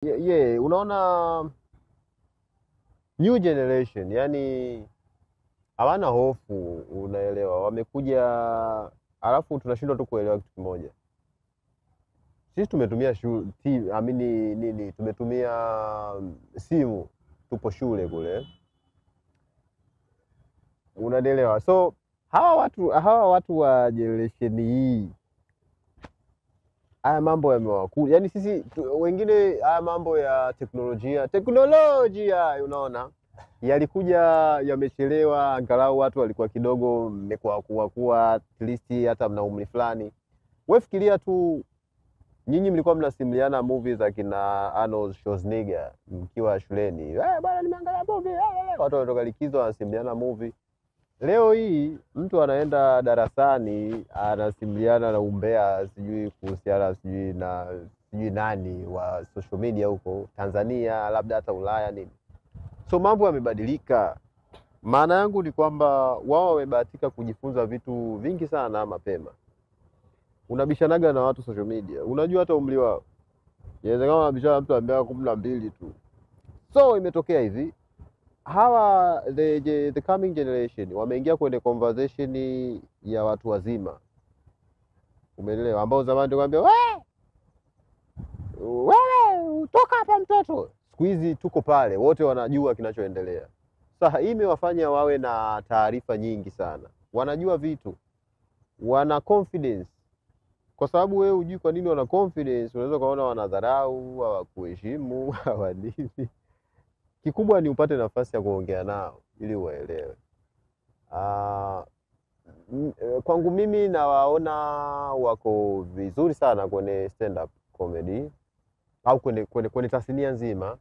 Unaona new generation, yani hawana hofu, unaelewa, wamekuja, alafu tunashindwa tu kuelewa kitu kimoja. Sisi tumetumia amini nini, tumetumia simu, tupo shule kule, unaelewa. So hawa watu wa generation hii, haya mambo yamewakuta, yani sisi wengine, haya mambo ya teknolojia, unaona, yalikuja yamechelewa, angalau watu walikuwa kidogo mmekuwa at least hata mna umri fulani. Wewe fikiria tu, nyinyi mlikuwa mnasimuliana movies za kina Arnold Schwarzenegger mkiwa shuleni. Bwana nimeangalia movie. Watu wanatoka likizo wanasimuliana movie. Leo hii mtu anaenda darasani anasimuliana na umbea, sijui kuhusiana sijui nani wa social media huko Tanzania, labda hata Ulaya nini. So mambo yamebadilika. Maana yangu ni kwamba wao wamebahatika kujifunza vitu vingi sana mapema. Unabishanaga na watu social media, unajua hata umri wao. Inawezekana unabishana mtu ambaye 12 tu. So imetokea hivi, hawa the coming generation wameingia kwenye conversation ya watu wazima, umeelewa, ambao zamani tungeambia wewe toka hapa mtoto. Siku hizi tuko pale wote wanajua kinachoendelea. Sasa hii imewafanya wawe na taarifa nyingi sana, wanajua vitu, wana confidence. Kwa sababu wewe hujui kwa nini wana confidence, unaweza kuona wanadharau, hawakuheshimu, hawa nini. Kikubwa ni upate nafasi ya kuongea nao ili uwaelewe. Kwangu mimi nawaona wako vizuri sana kwenye stand up comedy au kwenye tasnia nzima.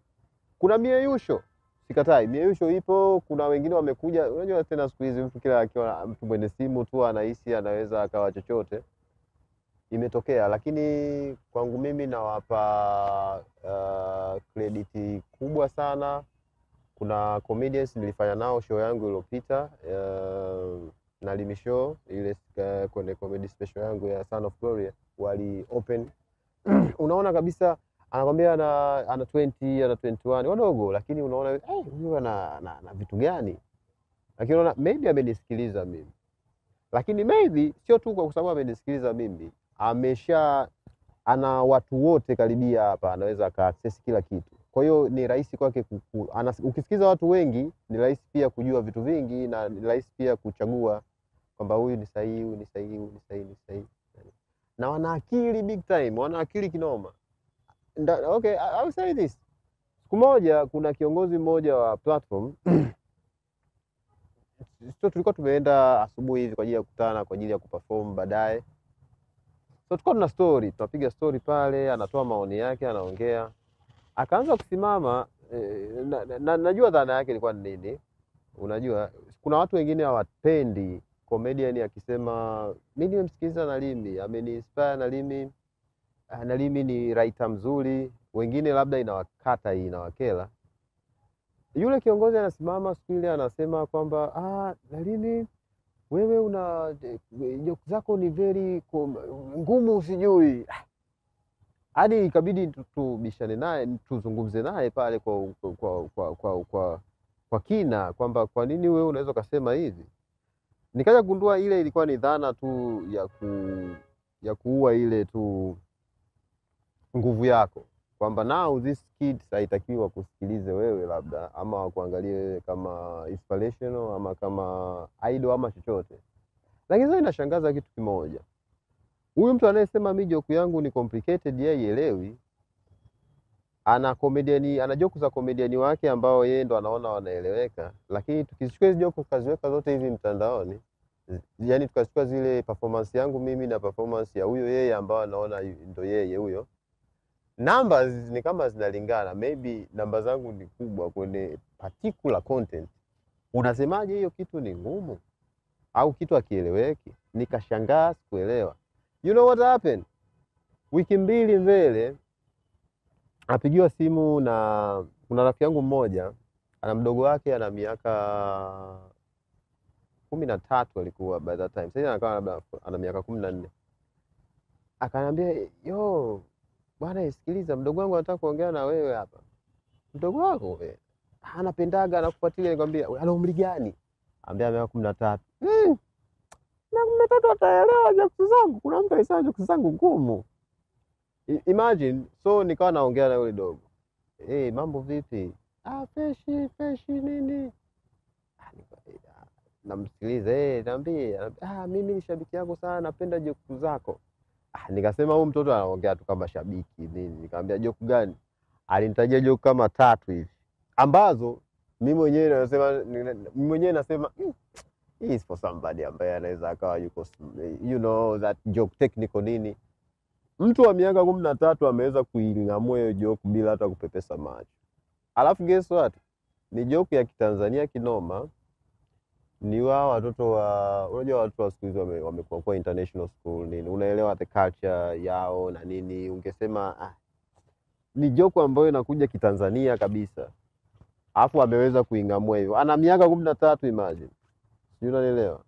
Kuna mieyusho, sikatai, mieyusho ipo. Kuna wengine wamekuja, unajua tena siku hizi mtu kila akiwa mtu mwenye simu tu anahisi anaweza akawa chochote. Imetokea, lakini kwangu mimi nawapa credit kubwa sana. Kuna comedians nilifanya nao show yangu iliyopita, na Limi Show ile, kwenye comedy special yangu ya Son of Gloria, wali open unaona kabisa anakwambia ana 20 ana 21 wadogo, lakini unaona huyu ana vitu gani, lakini unaona maybe amenisikiliza mimi, lakini maybe sio tu kwa sababu amenisikiliza mimi, ana watu wote karibia hapa, anaweza aka-access kila kitu. Kwa hiyo ni rahisi kwake ukisikiza watu wengi, ni rahisi pia kujua vitu vingi, na ni rahisi pia kuchagua kwamba huyu ni sahihi, huyu ni sahihi, huyu ni sahihi, ni sahihi. Na wana akili big time, wana akili kinoma. Okay, I'll say this. Siku moja kuna kiongozi mmoja wa platform sio, tulikuwa tumeenda asubuhi hivi kwa ajili ya kukutana, kwa ajili ya kuperform baadaye. So tulikuwa tuna story, tunapiga story pale, anatoa maoni yake, anaongea. Akaanza kusimama, najua dhana yake ilikuwa ni nini. Unajua kuna watu wengine hawapendi comedian akisema mimi nimemsikiliza Nalimi, ameni-inspire Nalimi, Nalimi ni writer mzuri. Wengine labda inawakata, hii inawakela. Yule kiongozi anasimama siku ile anasema kwamba Nalimi, wewe una joke zako ni very ngumu, sijui. Hadi ikabidi tubishane naye, tuzungumze naye pale kwa kina kwamba kwa nini wewe unaweza kusema hivi. Nikaja kugundua ile ilikuwa ni dhana tu ya kuua ile tu nguvu yako, kwamba now this kid haitakiwa kusikilize wewe labda, ama kuangalia wewe kama inspirational ama kama idol ama chochote. Lakini sasa inashangaza kitu kimoja, huyu mtu anayesema mimi joke yangu ni complicated, yeye elewi, ana joke za comedian wake ambao yeye ndo anaona wanaeleweka. Lakini tukichukua hizo joke tukaziweka zote hivi mtandaoni, yani tukachukua zile performance yangu mimi na performance ya huyo yeye ambao anaona ndo yeye huyo, numbers ni kama zinalingana. Maybe namba zangu ni kubwa kwenye particular content. Unasemaje hiyo kitu ni ngumu au kitu akieleweki? Nikashangaa, sikuelewa. You know what happened? Wiki mbili mbele apigiwa simu na kuna rafiki yangu mmoja, ana mdogo wake ana miaka 13 alikuwa by that time. Sasa anakaa labda ana miaka 14. Akaniambia, bwana sikiliza, mdogo wangu anataka kuongea na wewe hapa. Mdogo wako wewe anapendaga anakufuatilia, nikwambia ana umri gani? Ambia miaka 13. Na 13 ataelewa jokes zangu? Kuna mtu alisema jokes zangu ngumu. Imagine, so nikawa naongea na yule dogo. Mambo vipi? Freshi nini? Namsikiliza, niambie. Mimi ni shabiki yako sana, napenda joke zako. Nikasema huyu mtoto anaongea tu kama shabiki nini. Nikamwambia joke gani? Alinitajia joke kama 3 hivi. Ambazo mimi mwenyewe nasema hii is for somebody ambaye anaweza akawa yuko, you know, that joke technical nini. Mtu wa miaka 13 ameweza kuing'amua hiyo joke bila hata kupepesa macho. Alafu guess what? Ni joke ya Kitanzania kinoma. Ni wao watoto unajua watoto wa siku hizi wamekuwa kwa international school nini. Unaelewa the culture yao na nini. Ungesema ni joke ambayo inakuja Kitanzania kabisa. Alafu ameweza kuing'amua hivyo. Ana miaka 13, imagine. Sijui unanielewa.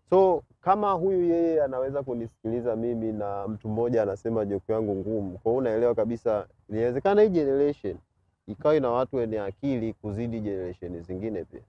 So kama huyu yeye anaweza kunisikiliza mimi na mtu mmoja anasema joke yangu ngumu, kwa hiyo unaelewa kabisa inawezekana hii generation ikawa ina watu wenye akili kuzidi generation zingine pia.